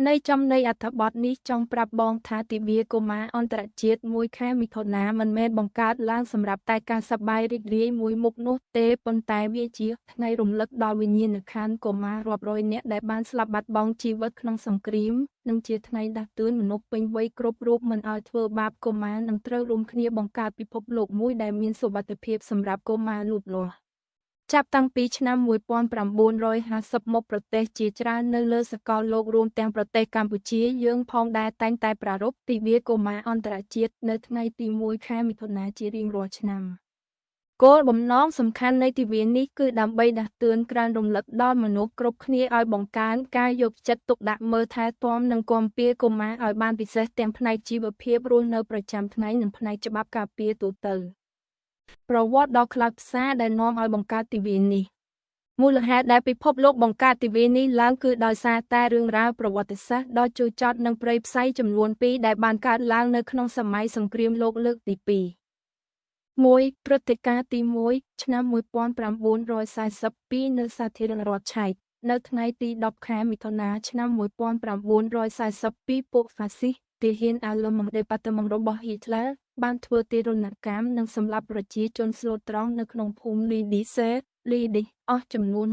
ในจำในอัฐบทนี้จงปรับบองทาติเวียกมาอันตรจิตมวยแค่มิถนามันแม่บังการล้างสำหรับแต่การสบายริกเรียมวยมุกโนเตปนแต่เวียจีในรุมลึกดอยวิญญาณคันกมารวบรอยเนี่ยได้บานสลับบัดบองชีวิตขนมสังกรีมนังเจียในดักตื่นมนุษย์เป็นไว้กรบรูปมันเอาเทอบาบกมานังเตรรุมเคลียบังการปิภพโลกมวยได้มีสบัติเพียบสำหรับกมาลุดโลจับตั้งปีชนะมวยปอน950มกประเทศจีจราเนเลสกอลโลกรวมแต่งประเทศกัมพูชียืงพองได้แต่งแต่ปรารบติเวียกมาอันตรจิตในในตีมวยแค่มิถุนาจีริงรัวชนำโกลบ่มน้องสำคัญในทีวีนี้คือดำใบดักเตือนการรำลึกด้อนมนุษย์กรบគ្នាឲ្យបង្កើនការយកចិត្តទុកដាក់មើលថែទាំនិងគាំពារកុមារឲ្យបានពិសេសទាំងផ្នែកជីវភាពរស់នៅប្រចាំថ្ងៃនិងផ្នែកច្បាប់ការពារទូទៅប្រវត្តិដ៏ខ្លោចផ្សាដែលនាំឲ្យបង្កើតទិវានេះមូលហេតុដែលពិភពលោកបង្កើតទិវានេះឡើងគឺដោយសារតែរឿងរ៉ាវប្រវត្តិសាស្ត្រដ៏ជូរចត់និងព្រៃផ្សៃចំនួន2ដែលបានកើតឡើងនៅក្នុងសម័យសង្គ្រាមលោកលើកទី2 1ព្រឹត្តិការណ៍ទី1ឆ្នាំ1942នៅសាធារណរដ្ឋឆែកនៅថ្ងៃទី10ខែមិថុនាឆ្នាំ1942ពួកហ្វាស៊ីសទាហានអាឡឺម៉ង់ដេប៉ាតឺម៉ង់របស់ហ៊ីតឡឺបានធ្វើទារុណកម្មនិងសម្លាប់ប្រជាជនស្លូតត្រង់នៅក្នុងភូមិលីឌីអស់ចំនួន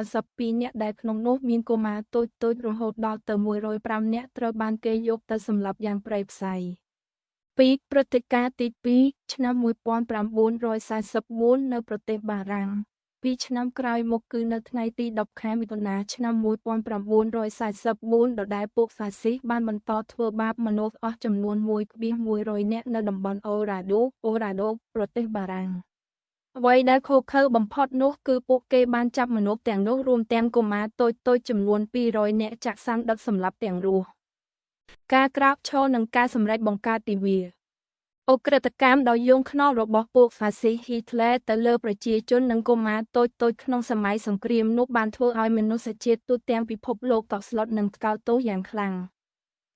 192នាក់ដែលក្នុងនោះមានកុមារតូចៗរហូតដល់ទៅ105នាក់ត្រូវបានគេយកទៅសម្លាប់យ៉ាងព្រៃផ្សៃ2ព្រឹត្តិការណ៍ទី2ឆ្នាំ1944នៅប្រទេសបារាំង2ឆ្នាំក្រោយមកគឺនៅថ្ងៃទី10ខែមិថុនាឆ្នាំ1944ដដែលពួកហ្វាស៊ីសបានបន្តធ្វើបាបមនុស្សអស់ចំនួន1,100នាក់នៅតំបន់អូរ៉ាដូប្រទេសបារាំងអ្វីដែលឃោរឃៅបំផុតនោះគឺពួកគេបានចាប់មនុស្សទាំងនោះរួមទាំងកុមារតូចៗចំនួន200នាក់ចាក់សាំងដឹកសម្លាប់ទាំងរស់ការក្រោកឈរនិងការសម្រេចបង្កើតទិវាអូក្រិតកម្មដ៏យង់ខ្នល់របស់ពួកហ្វាស៊ីសហ៊ីតឡឺទៅលើប្រជាជននិងកុមារតូចៗក្នុងសម័យសង្គ្រាមនោះបានធ្វើឲ្យមនុស្សជាតិទូទាំងពិភពលោកតក់ស្លុតនិងថ្កោលទោសយ៉ាងខ្លាំង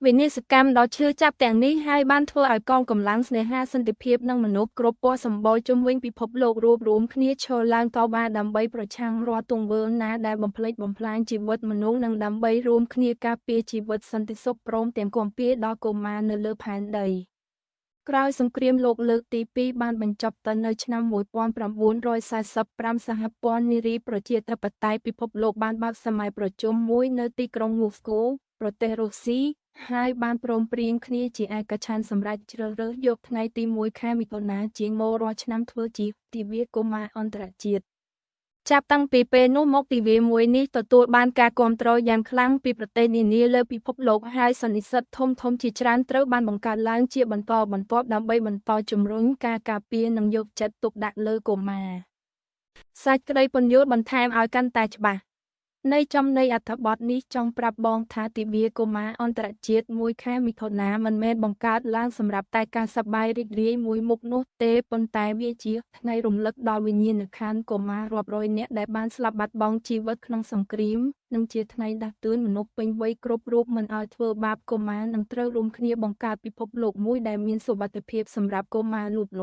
វិនាសកម្មដ៏ឈឺចាប់ទាំងនេះហើយបានធ្វើឲ្យកងកម្លាំងស្នេហាសន្តិភាពនិងមនុស្សគ្រប់ពណ៌សម្បូរជុំវិញពិភពលោករួបរวมគ្នាឈរឡើងតវ៉ាដើម្បីប្រឆាំងរាល់ទង្វើណាដែលបំផ្លិចបំផ្លាញជីវិតមនុស្សនិងដើម្បីរួមគ្នាការពារជីវិតសន្តិសុខព្រមទាំងគាំពារដល់កុមារនៅលើផែនដីក្រោយសង្គ្រាមលោកលើកទី2បានបញ្ចប់ទៅនៅឆ្នាំ1945សហព័ន្ធនារីប្រជាធិបតេយ្យពិភពលោកបានបើកសម័យប្រជុំមួយនៅទីក្រុងមូស្គូប្រទេសរុស្ស៊ីហើយបានព្រមព្រៀងគ្នាជាឯកច្ឆន្ទសម្រាប់ជ្រើសរើសយកថ្ងៃទី1ខែមិថុនាជាងមករាល់ឆ្នាំធ្វើជាទិវាកុមារអន្តរជាតិចាប់តាំងពីពេលនោះមកទិវាមួយនេះទទួលបានការគាំទ្រយ៉ាងខ្លាំងពីប្រទេសនានាលើពិភពលោកហើយសន្និសីទធំៗជាច្រើនត្រូវបានបង្កើតឡើងជាបន្តបន្ទាប់ដើម្បីបន្តជំរុញការការពារនិងយកចិត្តទុកដាក់លើកុមារសេចក្តីពន្យល់បន្ថែមឲ្យកាន់តែច្បាស់ในจำในอัฐบทนี้จงปรับบองทาติเวียกมาอันตรจิตมวยแค่มิถนามันแม่บังการล้างสำหรับแต่การสบายริกเรียมวยมุกโนเตปนแต่เวียจีในรุมลึกดอยวิญญาณคันกมารวบรอยเนี่ยได้บานสลับบัดบองชีวิตขนมสังกรีมนังเจียในดักตื่นมนุษย์เป็นไว้กรบรูปมันเอาเทอบาบกมานังเตรรุมเคลียบังการพิภพโลกมวยได้มีสบัติเพียบสำหรับกมาลุดโล